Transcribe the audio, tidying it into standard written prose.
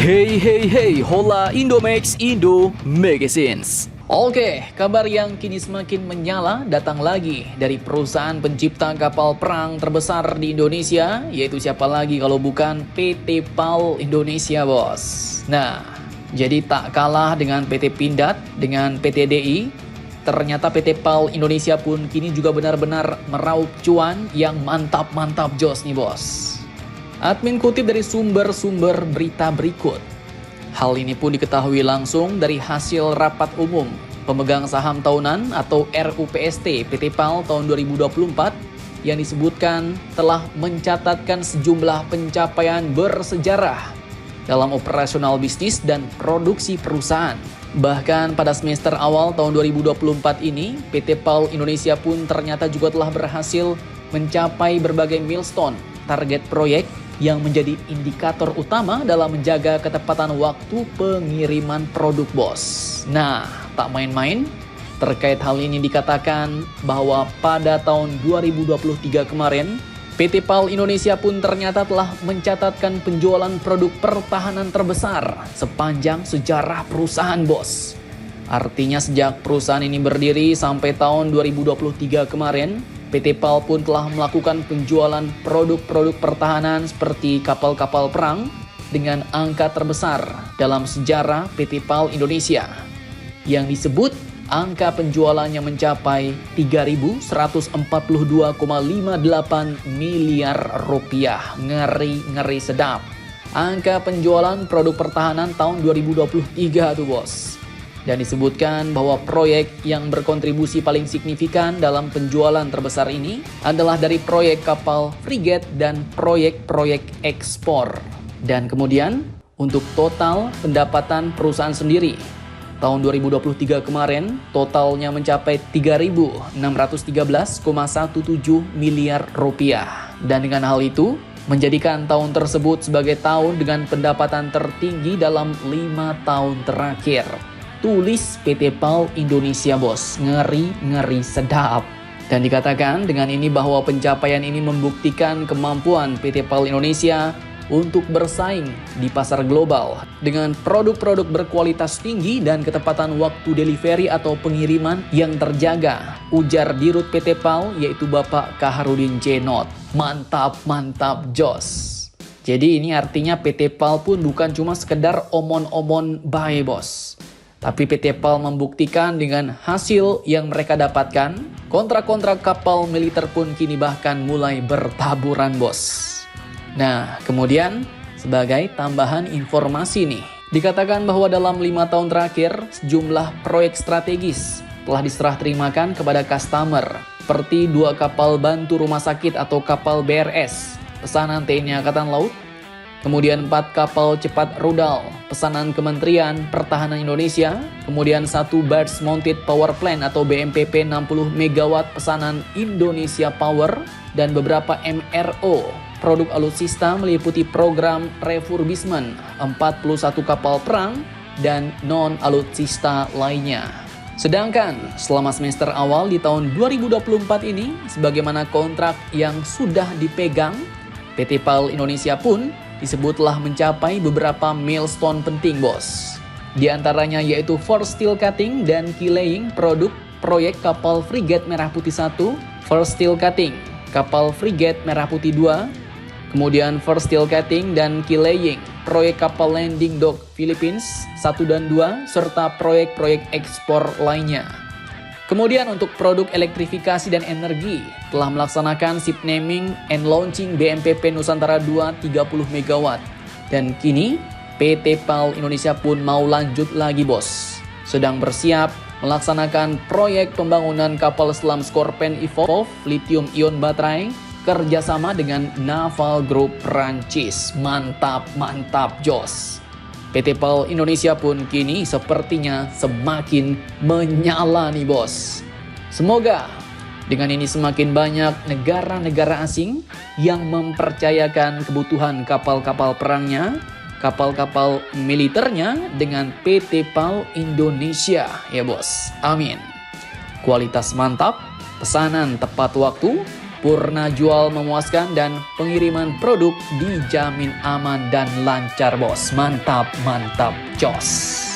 Hey hey hey, hola Indomax Indo Magazines. Oke, kabar yang kini semakin menyala datang lagi dari perusahaan pencipta kapal perang terbesar di Indonesia, yaitu siapa lagi kalau bukan PT PAL Indonesia, bos. Nah, jadi tak kalah dengan PT Pindad, dengan PT DI, ternyata PT PAL Indonesia pun kini juga benar-benar meraup cuan yang mantap-mantap jos nih, bos. Admin kutip dari sumber-sumber berita berikut. Hal ini pun diketahui langsung dari hasil rapat umum pemegang saham tahunan atau RUPST PT PAL tahun 2024 yang disebutkan telah mencatatkan sejumlah pencapaian bersejarah dalam operasional bisnis dan produksi perusahaan. Bahkan pada semester awal tahun 2024 ini, PT PAL Indonesia pun ternyata juga telah berhasil mencapai berbagai milestone target proyek yang menjadi indikator utama dalam menjaga ketepatan waktu pengiriman produk, bos. Nah, tak main-main, terkait hal ini dikatakan bahwa pada tahun 2023 kemarin, PT PAL Indonesia pun ternyata telah mencatatkan penjualan produk pertahanan terbesar sepanjang sejarah perusahaan, bos. Artinya sejak perusahaan ini berdiri sampai tahun 2023 kemarin, PT PAL pun telah melakukan penjualan produk-produk pertahanan seperti kapal-kapal perang dengan angka terbesar dalam sejarah PT PAL Indonesia. Yang disebut angka penjualannya mencapai 3.142,58 miliar rupiah. Ngeri sedap. Angka penjualan produk pertahanan tahun 2023 tuh, bos. Dan disebutkan bahwa proyek yang berkontribusi paling signifikan dalam penjualan terbesar ini adalah dari proyek kapal frigat dan proyek-proyek ekspor. Dan kemudian untuk total pendapatan perusahaan sendiri, tahun 2023 kemarin totalnya mencapai 3.613,17 miliar rupiah. Dan dengan hal itu menjadikan tahun tersebut sebagai tahun dengan pendapatan tertinggi dalam 5 tahun terakhir. Tulis PT PAL Indonesia, bos. Ngeri sedap. Dan dikatakan dengan ini bahwa pencapaian ini membuktikan kemampuan PT PAL Indonesia untuk bersaing di pasar global dengan produk-produk berkualitas tinggi dan ketepatan waktu delivery atau pengiriman yang terjaga. Ujar Dirut PT PAL yaitu Bapak Kaharudin Jenot. Mantap jos. Jadi ini artinya PT PAL pun bukan cuma sekedar omon-omon bae, bos. Tapi PT PAL membuktikan dengan hasil yang mereka dapatkan, kontrak-kontrak kapal militer pun kini bahkan mulai bertaburan, bos. Nah, kemudian sebagai tambahan informasi nih, dikatakan bahwa dalam 5 tahun terakhir, sejumlah proyek strategis telah diserah terimakan kepada customer, seperti 2 kapal bantu rumah sakit atau kapal BRS, pesanan TNI Angkatan Laut, kemudian 4 kapal cepat rudal, pesanan Kementerian Pertahanan Indonesia, kemudian 1 Barge Mounted Power Plant atau BMPP 60 MW pesanan Indonesia Power, dan beberapa MRO, produk alutsista meliputi program refurbishment 41 kapal perang dan non-alutsista lainnya. Sedangkan selama semester awal di tahun 2024 ini, sebagaimana kontrak yang sudah dipegang, PT PAL Indonesia pun disebutlah mencapai beberapa milestone penting, bos. Di antaranya yaitu first steel cutting dan key laying produk proyek kapal frigat Merah Putih 1, first steel cutting kapal frigat Merah Putih 2, kemudian first steel cutting dan key laying proyek kapal landing dock Philippines 1 dan 2, serta proyek-proyek ekspor lainnya. Kemudian untuk produk elektrifikasi dan energi, telah melaksanakan ship naming and launching BMPP Nusantara 2 30 MW. Dan kini PT PAL Indonesia pun mau lanjut lagi, bos. Sedang bersiap melaksanakan proyek pembangunan kapal selam Scorpène Evolve lithium ion baterai kerjasama dengan Naval Group Prancis. Mantap jos. PT PAL Indonesia pun kini sepertinya semakin menyala nih, bos. Semoga dengan ini semakin banyak negara-negara asing yang mempercayakan kebutuhan kapal-kapal perangnya, kapal-kapal militernya dengan PT PAL Indonesia ya, bos. Amin. Kualitas mantap, pesanan tepat waktu, Purna jual memuaskan dan pengiriman produk dijamin aman dan lancar bos. Mantap, mantap, jos.